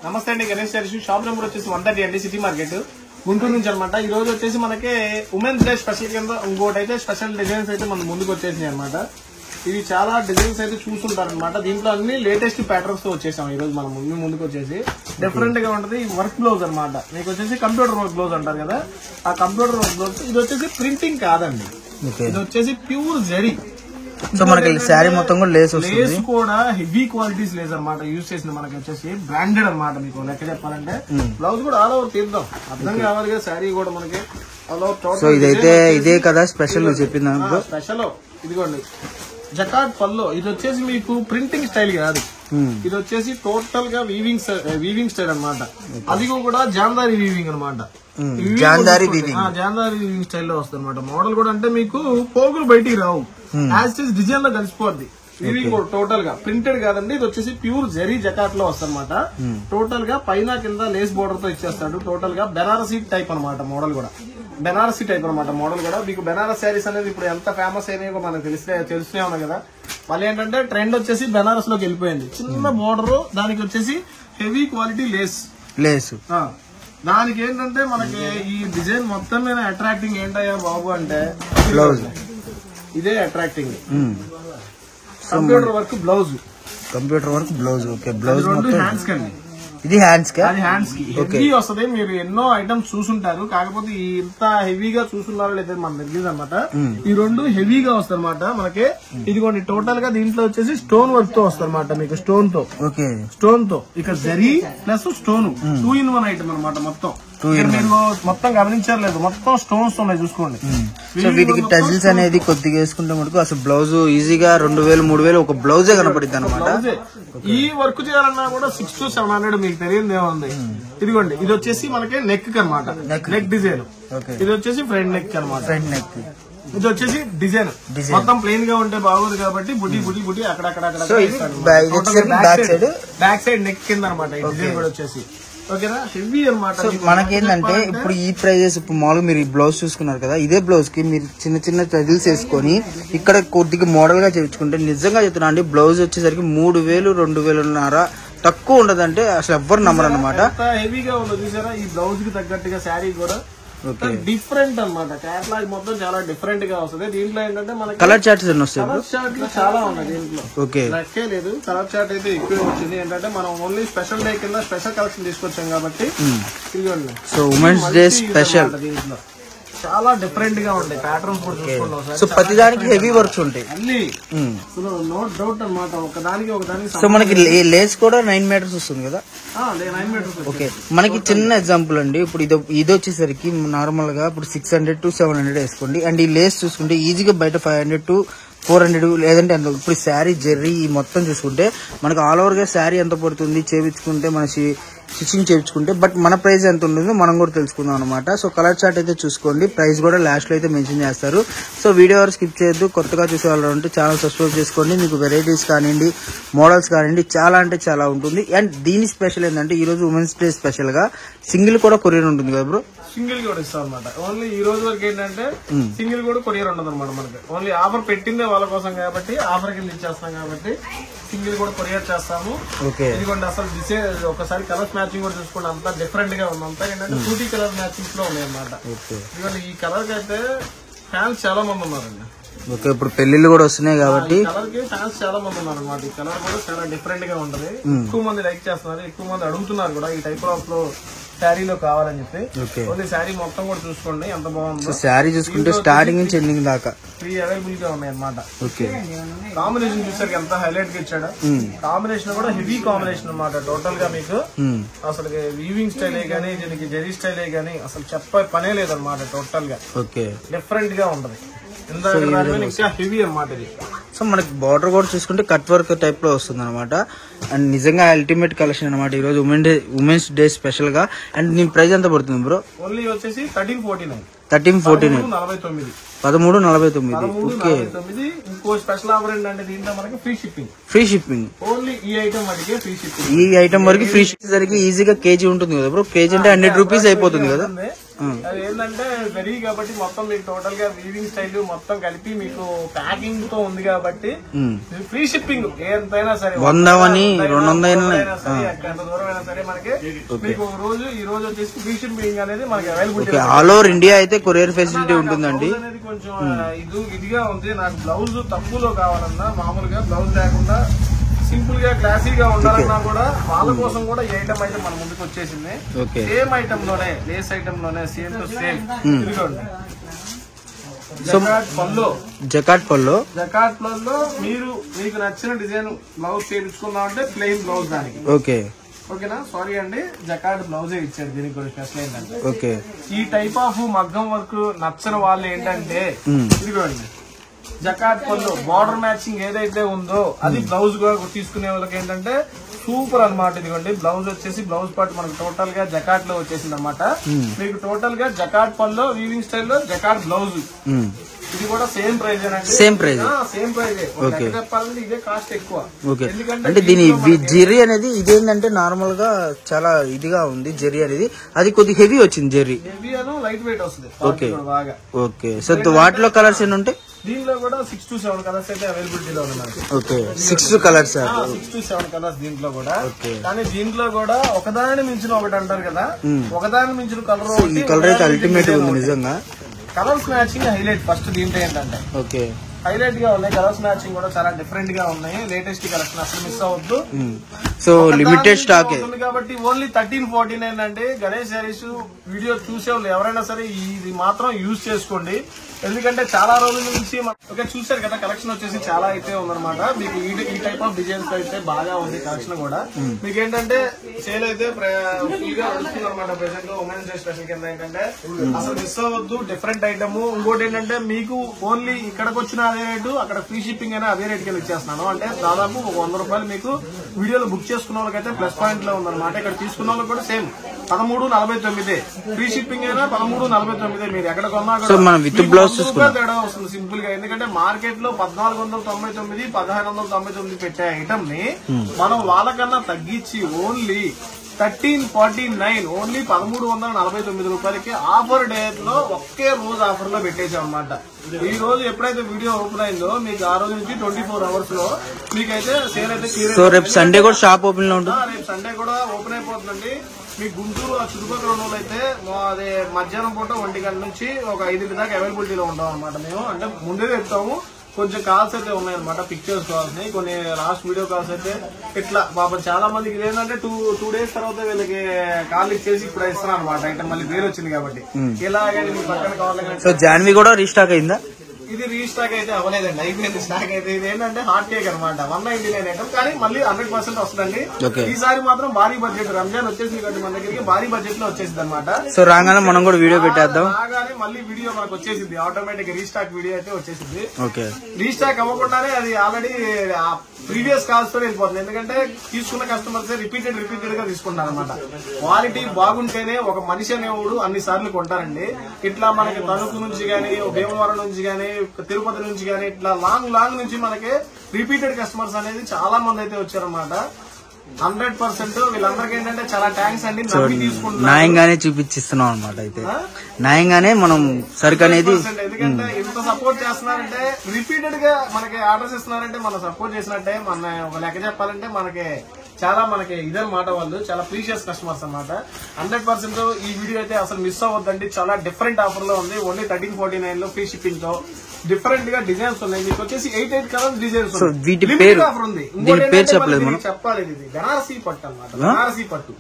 నమస్తే అండి, Ganesh saris shop number వచ్చేసి 130 అండి, సిటీ మార్కెట్ గుంటూరు నుంచి అనమాట. ఈ రోజు వచ్చేసి మనకి ఉమెన్స్ డే స్పెషల్ కింద ఇంకోటి అయితే స్పెషల్ డిజైన్స్ అయితే మన ముందుకు వచ్చేసినాయి అనమాట. ఇవి చాలా డిజైన్స్ అయితే చూస్తుంటారు అనమాట. దీంట్లో అన్ని లేటెస్ట్ ప్యాటర్న్స్ తో వచ్చేసాం. ఈ రోజు మనం ముందుకు వచ్చేసి డిఫరెంట్ గా ఉంటది. వర్క్ బ్లౌజ్ అనమాట. మీకు వచ్చేసి కంప్యూటర్ వర్క్ బ్లౌజ్ అంటారు కదా, ఆ కంప్యూటర్ వర్క్ బ్లౌజ్. ఇది వచ్చేసి ప్రింటింగ్ కాదండి, ఇది వచ్చేసి ప్యూర్ జరీ. సో మనకి శారీ మొత్తం కూడా లేస్ కూడా హెవీ క్వాలిటీస్ లేస్ అనమాట యూజ్ చేసింది. మనకి వచ్చేసి బ్రాండెడ్ అనమాట. మీకు లెక్క చెప్పాలంటే బ్లౌజ్ కూడా ఆల్ ఓవర్ తీద్దాం, అర్థం కావాలి కదా. శారీ కూడా మనకి ఆల్ ఓవర్. సో ఇదైతే ఇదే కదా స్పెషల్ చెప్పింది స్పెషల్. ఇదిగోండి జకాట్ పల్లో. ఇది వచ్చేసి మీకు ప్రింటింగ్ స్టైల్ కాదు, ఇది వచ్చేసి టోటల్ గా వీవింగ్ స్టైల్ అనమాట. అది కూడా జాందారి వీవింగ్ అనమాట. జాందారి వీవింగ్ స్టైల్లో వస్తుంది అనమాట. మోడల్ కూడా అంటే మీకు పోగులు బయటికి రావు, యాజ్ ఇట్ ఈస్ డిజైన్ లో కలిసిపోద్ది. వీవింగ్ కూడా టోటల్ గా ప్రింటెడ్ కాదండి, ఇది వచ్చేసి ప్యూర్ జరీ జకాట్ లో వస్తుంది అనమాట. టోటల్ గా పైన కింద లేస్ బోర్డర్ తో ఇచ్చేస్తాడు. టోటల్ గా బెనారసీ టైప్ అనమాట. మోడల్ కూడా బెనారసీ టైప్ అనమాట. మోడల్ కూడా మీకు బెనారస్ శారీస్ అనేది ఇప్పుడు ఎంత ఫేమస్ అయినాయో మనకు తెలుస్తూనే ఉన్నాయి కదా. మళ్ళీ ఏంటంటే ట్రెండ్ వచ్చేసి బెనారస్ లోకి వెళ్ళిపోయింది. చిన్న బోర్డర్, దానికి వచ్చేసి హెవీ క్వాలిటీ లేస్. దానికి ఏంటంటే మనకి ఈ డిజైన్ మొత్తం మీద అట్రాక్టింగ్ ఏంటయ్యా బాబు అంటే బ్లౌజ్. ఇదే attracting. Computer work blouse. Okay, blouse hands కండి. ఇది హ్యాండ్స్ కి హెవీ వస్తుంది. మీరు ఎన్నో ఐటమ్స్ చూసుంటారు, కాకపోతే ఇంత హెవీగా చూసున్నారో లేదా మనకు తెలియదు అనమాట. ఈ రెండు హెవీగా వస్తాయి అనమాట మనకి. ఇదిగోండి టోటల్ గా దీంట్లో వచ్చేసి స్టోన్ వర్క్ తో వస్తుంది అనమాట. మీకు స్టోన్ తో ఇక్కడ zari plus stone 2 in 1 item అనమాట. మొత్తం గమనించారు లేదు, మొత్తం స్టోన్స్ ఉన్నాయి చూసుకోండి. సో వీటికి టజిల్స్ అనేది కొద్దిగా వేసుకుంటే మటుకు అసలు బ్లౌజ్ ఈజీగా 2000-3000 ఒక బ్లౌజే కనపడుతుంది అనమాట. ఈ వర్క్ చేయాలన్నా కూడా 600 to 700 మీకు తెలియదు ఏముంది. ఇదిగోండి ఇది వచ్చేసి మనకి నెక్ అనమాట, నెక్ డిజైన్. ఇది వచ్చేసి ఫ్రంట్ నెక్ అనమాట. ఇది వచ్చేసి డిజైన్ మొత్తం ప్లెయిన్ గా ఉంటే బాగోదు కాబట్టి బుటీ అక్కడక్కడ బ్యాక్ సైడ్ నెక్ కింద అనమాట. ఈ డిజైన్ కూడా వచ్చేసి మనకేంటంటే ఇప్పుడు ఈ ప్రైజెస్ ఇప్పుడు మామూలుగా మీరు ఈ బ్లౌజ్ చూసుకున్నారు కదా, ఇదే బ్లౌజ్ కి మీరు చిన్న టజిల్స్ వేసుకొని ఇక్కడ కొద్దిగా మోడల్ గా చేయించుకుంటే నిజంగా చెప్తున్నా అండి, బ్లౌజ్ వచ్చేసరికి 3000-2000 తక్కువ ఉండదంటే అసలు ఎవ్వరు నమ్మరు అనమాట. హెవీగా ఉండదు చూసారా. ఈ బ్లౌజ్ కి తగ్గట్టుగా శారీ కూడా డిఫరెంట్ అనమాట. క్యాటలాగ్ మొత్తం చాలా డిఫరెంట్ గా వస్తుంది. దీంట్లో ఏంటంటే మనకి కలర్ చార్ట్స్ ఎన్ని వస్తాయి? కలర్ చార్ట్లు చాలా ఉన్నాయి దీంట్లో. లెక్కే లేదు, కలర్ చార్ట్ అయితే ఎక్కువ వచ్చింది. ఏంటంటే మనం ఓన్లీ స్పెషల్ డే కింద స్పెషల్ కలెక్షన్ తీసుకొచ్చాం కాబట్టి ఇదిగోండి. సో ఉమెన్స్ డే స్పెషల్ దీంట్లో చాలా డిఫరెంట్ గా ఉంటాయి ప్యాటర్న్స్ కూడా చూసుకోండి. సో ప్రతిదానికి హెవీ వర్క్స్ ఉంటాయి అన్ని, నో డౌట్ అనమాట. ఒకదానికి సో మనకి లేస్ కూడా 9 meters వస్తుంది కదా. 9 meters. ఓకే, మనకి చిన్న ఎగ్జాంపుల్ అండి. ఇప్పుడు ఇది వచ్చేసరికి నార్మల్ గా ఇప్పుడు 600 to 700 వేసుకోండి. అండ్ ఈ లేస్ చూసుకుంటే ఈజీగా బయట 500 to 400 లేదంటే ఎంత. ఇప్పుడు శారీ జెర్రీ మొత్తం చూసుకుంటే మనకి ఆల్ ఓవర్ గా శారీ ఎంత పడుతుంది చేయించుకుంటే మన స్టిచ్చింగ్ చేయించుకుంటే, బట్ మన ప్రైస్ ఎంత ఉంటుందో మనం కూడా తెలుసుకుందాం అనమాట. సో కలర్ చార్ట్ అయితే చూసుకోండి, ప్రైస్ కూడా లాస్ట్ లో అయితే మెన్షన్ చేస్తారు. సో వీడియో ఎవరు స్కిప్ చేయొద్దు. కొత్తగా చూసేవాళ్ళు ఉంటే ఛానల్ సబ్స్క్రైబ్ చేసుకోండి. మీకు వెరైటీస్ కానివ్వండి, మోడల్స్ కానివ్వండి, చాలా అంటే చాలా ఉంటుంది. అండ్ దీని స్పెషల్ ఏంటంటే ఈ రోజు ఉమెన్స్ డే స్పెషల్ గా సింగిల్ కూడా కొరియర్ ఉంటుంది కదా బ్రో. సింగిల్ కూడా ఇస్తాం అనమాట. ఓన్లీ ఈ రోజు వరకు ఏంటంటే సింగిల్ కూడా కొరియర్ ఉండదు అనమాట. మనకి ఓన్లీ ఆఫర్ పెట్టిందే వాళ్ళ కోసం కాబట్టి, ఆఫర్ కింద ఇచ్చేస్తాం కాబట్టి సింగిల్ కూడా కొరియర్ చేస్తాము. ఇదిగోండి అసలు డిజైన్ ఒకసారి కలర్స్ మ్యాచింగ్ కూడా చూసుకోండి, అంతా డిఫరెంట్ గా ఉంది. అంతా ఏంటంటే 2D కలర్ మ్యాచింగ్స్ లో ఉన్నాయి అనమాట. ఇదిగోండి ఈ కలర్ కి అయితే ఫ్యాన్స్ చాలా మంది ఉన్నారండి. ఓకే, ఇప్పుడు పెళ్లిళ్ళు కూడా వస్తున్నాయి కాబట్టి కలర్ కి ఫ్యాన్స్ చాలా మంది ఉన్నారు అనమాట. ఈ కలర్ కూడా చాలా డిఫరెంట్ గా ఉంటది. ఎక్కువ మంది లైక్ చేస్తున్నారు, ఎక్కువ మంది అడుగుతున్నారు కూడా ఈ టైప్ ఆఫ్ లో శారీలో కావాలని చెప్పి. ఓన్లీ శారీ మొత్తం కూడా చూసుకోండి ఎంత బాగుందో. శారీ చూసుకుంటే స్టార్టింగ్ నుంచి ఎండింగ్ దాకా ఫ్రీ అవైలబుల్ గా ఉన్నాయి అనమాట. కాంబినేషన్ చూసారు ఎంత హైలైట్ గా ఇచ్చాడు. కాంబినేషన్ కూడా హెవీ కాంబినేషన్ అనమాట. టోటల్ గా మీకు అసలు వీవింగ్ స్టైలే గానీ, దీనికి జెరీ స్టైలే గానీ అసలు చెప్పే పనే లేదనమాట. టోటల్ గా డిఫరెంట్ గా ఉంటది. హెవీ అనమాట ఇది. సో మనకి బార్డర్ కూడా చూసుకుంటే కట్ వర్క్ టైప్ లో వస్తుంది అనమాట. అండ్ నిజంగా అల్టిమేట్ కలెక్షన్ అనమాట ఈ రోజు ఉమెన్స్ డే స్పెషల్ గా. అండ్ దీని ప్రైస్ ఎంత పడుతుంది బ్రో? ఓన్లీ వచ్చేసి 1349. 1349. ఓకే, ఇంకో స్పెషల్ ఆఫర్ ఏంటంటే దీంట్లో మనకి ఫ్రీ షిప్పింగ్. ఓన్లీ ఈ ఐటమ్ వరకే ఫ్రీ షిప్పింగ్. ఈ ఐటమ్ వరకు ఫ్రీ షిప్పింగ్ సరికి ఈజీగా కేజీ ఉంటుంది కదా బ్రో. కేజీ అంటే 100 రూపీస్ అయిపోతుంది కదా. అది ఏంటంటే వెరీ కాబట్టి మొత్తం మీకు టోటల్ గా వీవింగ్ స్టైల్ మొత్తం కలిపి మీకు ప్యాకింగ్ తో ఉంది కాబట్టి ఫ్రీ షిప్పింగ్ ఎంతైనా సరే 100 అని 200 ఎంత దూరం అయినా సరే మనకి మీకు ఈ రోజు వచ్చేసి ఫ్రీ షిప్పింగ్ అనేది మనకి అవైలబిలిటీ ఆల్ ఓవర్ ఇండియా అయితే కొరియర్ ఫెసిలిటీ ఉంటుందండి. అనేది కొంచెం ఇదిగా ఉంది. నాకు బ్లౌజ్ తక్కువలో కావాలన్నా మామూలుగా బ్లౌజ్ లేకుండా సింపుల్ గా క్లాసీగా ఉండాలన్నా కూడా వాళ్ళ కోసం కూడా ఈ ఐటమ్ అయితే మన ముందుకు వచ్చేసింది. సేమ్ ఐటమ్ లోనే లేస్ ఐటమ్ లోనే సేమ్ టు సేమ్ ఇదిగోండి జకాట్ పల్లో మీకు నచ్చిన డిజైన్ బ్లౌజ్ చేయించుకుందామంటే ప్లెయిన్ బ్లౌజ్ దానికి ఓకేనా. సారీ అండి జకాట్ బ్లౌజే ఇచ్చాడు. దీనికి కూడా స్పెషల్ ఏంటంటే ఈ టైప్ ఆఫ్ మగ్గం వర్క్ నచ్చని వాళ్ళు ఏంటంటే ఇదిగోండి జకాట్ పళ్ళు బార్డర్ మ్యాచింగ్ ఏదైతే ఉందో అది బ్లౌజ్ గా తీసుకునే వాళ్ళకి ఏంటంటే సూపర్ అనమాట. ఇదిగోండి బ్లౌజ్ వచ్చేసి బ్లౌజ్ పార్ట్ మనకు టోటల్ గా జకాట్ లో వచ్చేసింది అనమాట. మీకు టోటల్ గా జకాట్ పళ్ళు వీవింగ్ స్టైల్ లో జకాట్ బ్లౌజ్ ఇది కూడా సేమ్ ప్రైజ్ సేమ్ ప్రైజ్ చెప్పాలంటే ఇదే కాస్ట్ ఎక్కువ. అంటే దీని జెర్రీ అనేది ఇదేంటంటే నార్మల్ గా చాలా ఇదిగా ఉంది జెర్రీ అనేది. అది కొద్దిగా హెవీ వచ్చింది జెర్రీ. హెవీ అను లైట్ వెయిట్ వస్తుంది బాగా. సో వాటిలో కలర్స్ ఎన్ని ఉంటాయి? దీనిలో కూడా 6 to 7 కలర్స్ అయితే అవైలబిలిటీలో ఉన్నాయి. 6 కలర్స్ 6 to 7 కలర్స్ దీంట్లో కూడా. కానీ దీంట్లో కూడా ఒకదాని మించిన ఒకటి అంటారు కదా, ఒకదాని మించిన కలర్. ఈ కలర్ అయితే అల్టిమేట్ ఉంది నిజంగా. కలర్స్ మ్యాచింగ్ హైలైట్ ఫస్ట్ దీంట్లో ఏంటంటే హైలైట్ గా ఉన్నాయి. కలర్స్ మ్యాచింగ్ కూడా చాలా డిఫరెంట్ గా ఉన్నాయి. లేటెస్ట్ కలెక్షన్ అసలు మిస్ అవ్వద్దు. సో లిమిటెడ్ స్టాక్ కాబట్టి ఓన్లీ 1349 అండి. గణేష్ శారీస్ వీడియో చూసే వాళ్ళు ఎవరైనా సరే ఇది మాత్రం యూజ్ చేసుకోండి. ఎందుకంటే చాలా రోజుల నుంచి చూసారు కదా కలెక్షన్ వచ్చేసి చాలా అయితే ఉందన్నమాట. మీకు ఈ టైప్ ఆఫ్ డిజైన్స్ అయితే బాగా ఉంది కలెక్షన్ కూడా. మీకు ఏంటంటే సేల్ అయితే ఫ్రీగా వస్తుంది అనమాట. ప్రెసెంట్ ఉమెన్స్ డే స్పెషల్ కింద ఏంటంటే అసలు మిస్ అవ్వద్దు. Different item. ఇంకోటి ఏంటంటే మీకు ఓన్లీ ఇక్కడికి వచ్చిన అదే రేటు అక్కడ ఫ్రీ షిప్పింగ్ అయినా అదే రేట్ కింద ఇచ్చేస్తున్నాను. అంటే దాదాపు ఒక 100 రూపాయలు మీకు వీడియోలో బుక్ చేసుకున్న వాళ్ళకైతే ప్లస్ పాయింట్ లో ఉందన్నమాట. ఇక్కడ తీసుకున్న వాళ్ళకి కూడా సేమ్ 1349 ఫ్రీ షిప్పింగ్ అయినా 1349. మీరు ఎక్కడ కొన్నా తేడా వస్తుంది సింపుల్ గా. ఎందుకంటే మార్కెట్ లో 1499 1599 పెట్టే ఐటమ్ ని మనం వాళ్ళకన్నా తగ్గించి ఓన్లీ 1349 ఓన్లీ 1349 రూపాయలకి ఆఫర్ డే లో ఒకే రోజు ఆఫర్ లో పెట్టేసాం అనమాట. ఈ రోజు ఎప్పుడైతే వీడియో ఓపెన్ అయిందో మీకు ఆ రోజు నుంచి 24 hours లో మీకైతే సేల్ అయితే క్లియర్. రేపు సండే కూడా షాప్ ఓపెన్ లో ఉంటుంది. రేపు సండే కూడా ఓపెన్ అయిపోతుందండి. మీ గుంటూరు ఆ చుట్టుపక్కల ఉన్న అయితే అదే మధ్యాహ్నం పూట 1 గంటల నుంచి ఒక 5 దాకా అవైలబిలిటీలో ఉంటాం అనమాట. మేము అంటే ముందే చెప్తాము. కొంచెం కాల్స్ అయితే ఉన్నాయన్నమాట. పిక్చర్స్ కాల్స్ కొన్ని లాస్ట్ వీడియో కాల్స్ అయితే ఇట్లా పాపం చాలా మందికి ఇదేంటంటే 2 days తర్వాత వీళ్ళకి కాల్ ఇచ్చేసి ఇప్పుడు ఇస్తున్నాను అనమాట. అయితే మళ్ళీ వేరు వచ్చింది కాబట్టి ఇలాగని మీ పక్కన కావాలి. సో జాన్వి కూడా రీస్టాక్ అయిందా? ఇది రీస్టాక్ అయితే అవ్వలేదండి, అయిపోయింది స్టాక్ అయితే. ఇది ఏంటంటే హాట్ కేక్ అనమాట. 199 ఐటమ్ కానీ మళ్ళీ 100% వస్తుందండి. ఈసారి మాత్రం భారీ బడ్జెట్. రంజాన్ వచ్చేసింది కాబట్టి మన దగ్గరికి భారీ బడ్జెట్ లో వచ్చేసింది అనమాట. సో రాగానే మనం కూడా వీడియో పెట్టేద్దాం. రాగానే మళ్ళీ వీడియో మనకు వచ్చేసింది ఆటోమేటిక్. రీస్టాక్ వీడియో అయితే వచ్చేసింది. రీస్టాక్ అవ్వకుండానే అది ఆల్రెడీ ప్రీవియస్ కాల్స్ తో వెళ్ళిపోతుంది. ఎందుకంటే తీసుకున్న కస్టమర్స్ రిపీటెడ్ గా తీసుకుంటారు అనమాట. క్వాలిటీ బాగుంటేనే ఒక మనిషి అనేవాడు అన్ని సార్లు కొంటారండి. ఇట్లా మనకి తణుకు నుంచి గానీ, భీమవరం నుంచి గానీ, తిరుపతి నుంచి గానీ ఇట్లా లాంగ్ నుంచి మనకి రిపీటెడ్ కస్టమర్స్ అనేది చాలా మంది అయితే వచ్చారన్నమాట. 100% వీళ్ళందరికీ ఏంటంటే చాలా థ్యాంక్స్ అండి. న్యాయంగానే చూపించిస్తున్నాం అనమాట. అయితే న్యాయంగానే మనం సరుకు అనేది ఎందుకంటే ఇంత సపోర్ట్ చేస్తున్నారంటే రిపీటెడ్ గా మనకి ఆర్డర్స్ ఇస్తున్నారంటే మనం సపోర్ట్ చేసినట్టే. మన ఒక లెక్క చెప్పాలంటే మనకి ఇదన్నమాట. వాళ్ళు చాలా ప్రీషియస్ కస్టమర్స్ అనమాట. 100% ఈ వీడియో అయితే అసలు మిస్ అవ్వద్దండి. చాలా డిఫరెంట్ ఆఫర్ లో ఉంది. ఓన్లీ 1349 లో ఫ్రీ షిప్పింగ్ తో డిఫరెంట్ గా డిజైన్స్ ఉన్నాయి. మీకు వచ్చేసి 8 కలర్స్ డిజైన్స్ ఆఫర్ ఉంది. చెప్పాలి ఇది బనారసీ పట్టు అనమాట.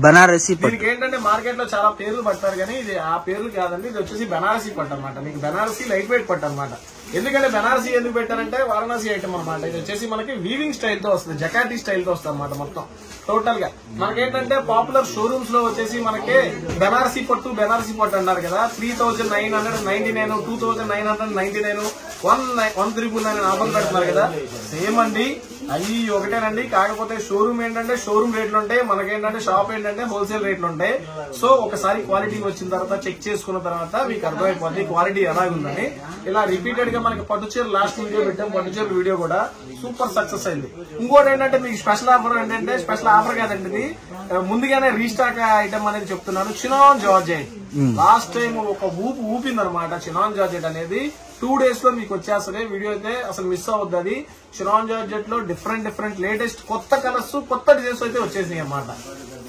బనారసీ పట్టు దీనికి ఏంటంటే మార్కెట్ లో చాలా పేర్లు పడతారు కానీ ఇది ఆ పేర్లు కాదండి. ఇది వచ్చేసి బనారసీ పట్టు అనమాట. మీకు బనారసీ లైట్ వెయిట్ పట్టు అనమాట. ఎందుకంటే బనారసీ ఎందుకు పెట్టారంటే వారణాసి ఐటమ్ అనమాట. ఇది వచ్చేసి మనకి వీవింగ్ స్టైల్ తో వస్తుంది, జకాటీ స్టైల్ తో వస్తుంది అనమాట. మొత్తం టోటల్ గా మనకేంటంటే పాపులర్ షోరూమ్స్ లో వచ్చేసి మనకి బనారసీ పట్టు అన్నారు కదా. 3999, 2999, 1399 1,999 ఆఫర్ పెడుతున్నారు కదా. సేమ్ అండి అవి ఒకటేనండి. కాకపోతే షోరూమ్ ఏంటంటే షోరూమ్ రేట్లు ఉంటాయి, మనకేంటంటే షాప్ ఏంటంటే హోల్సేల్ రేట్లు ఉంటాయి. సో ఒకసారి క్వాలిటీ వచ్చిన తర్వాత చెక్ చేసుకున్న తర్వాత మీకు అర్థమైపోద్ది క్వాలిటీ ఎలాగుందని. ఇలా రిపీటెడ్ గా మనకి పట్టుచీర లాస్ట్ వీడియో పెట్టాం, పట్టుచీర వీడియో కూడా సూపర్ సక్సెస్ అయింది. ఇంకోటి ఏంటంటే మీకు స్పెషల్ ఆఫర్ ఏంటంటే, స్పెషల్ ఆఫర్ కాదండి ఇది, ముందుగానే రీస్టాక్ ఐటమ్ అనేది చెప్తున్నాను. చినాన్ జార్జెట్ లాస్ట్ టైం ఒక ఊపిందనమాట. చినాన్ జార్జెట్ అనేది 2 days లో మీకు వచ్చేస్తుంది. వీడియో అయితే అసలు మిస్ అవ్వద్దు. అది చినాన్ జార్జెట్ లో డిఫరెంట్ లేటెస్ట్ కొత్త కలర్స్, కొత్త డిజైన్స్ అయితే వచ్చేసినాయి అన్నమాట.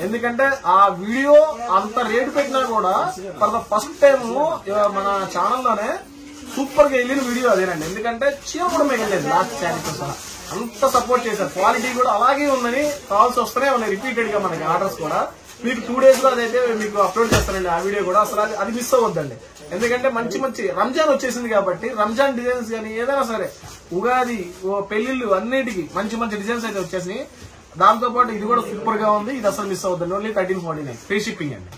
ఎందుకంటే ఆ వీడియో అంత రేటు పెట్టినా కూడా ఫర్ ద ఫస్ట్ టైం మన ఛానల్లోనే సూపర్ గా వెళ్ళిన వీడియో అదేనండి. ఎందుకంటే చీర కూడా మిగలేదు లాస్ట్ శారీస్ అంత సపోర్ట్ చేశారు. క్వాలిటీ కూడా అలాగే ఉందని కాల్స్ వస్తూనే ఉన్నాయి రిపీటెడ్ గా మనకి ఆర్డర్స్ కూడా. మీకు 2 days లో అదైతే మీకు అప్లోడ్ చేస్తానండి ఆ వీడియో కూడా. అసలు అది మిస్ అవ్వద్దండి. ఎందుకంటే మంచి రంజాన్ వచ్చేసింది కాబట్టి రంజాన్ డిజైన్స్ కానీ ఏదైనా సరే, ఉగాది పెళ్లిళ్ళు అన్నిటికీ మంచి డిజైన్స్ అయితే వచ్చేసినాయి. దాంతో పాటు ఇది కూడా సూపర్ గా ఉంది. ఇది అసలు మిస్ అవ్వద్దండి. ఓన్లీ 1349 ఫ్రీ షిప్పింగ్ అండి.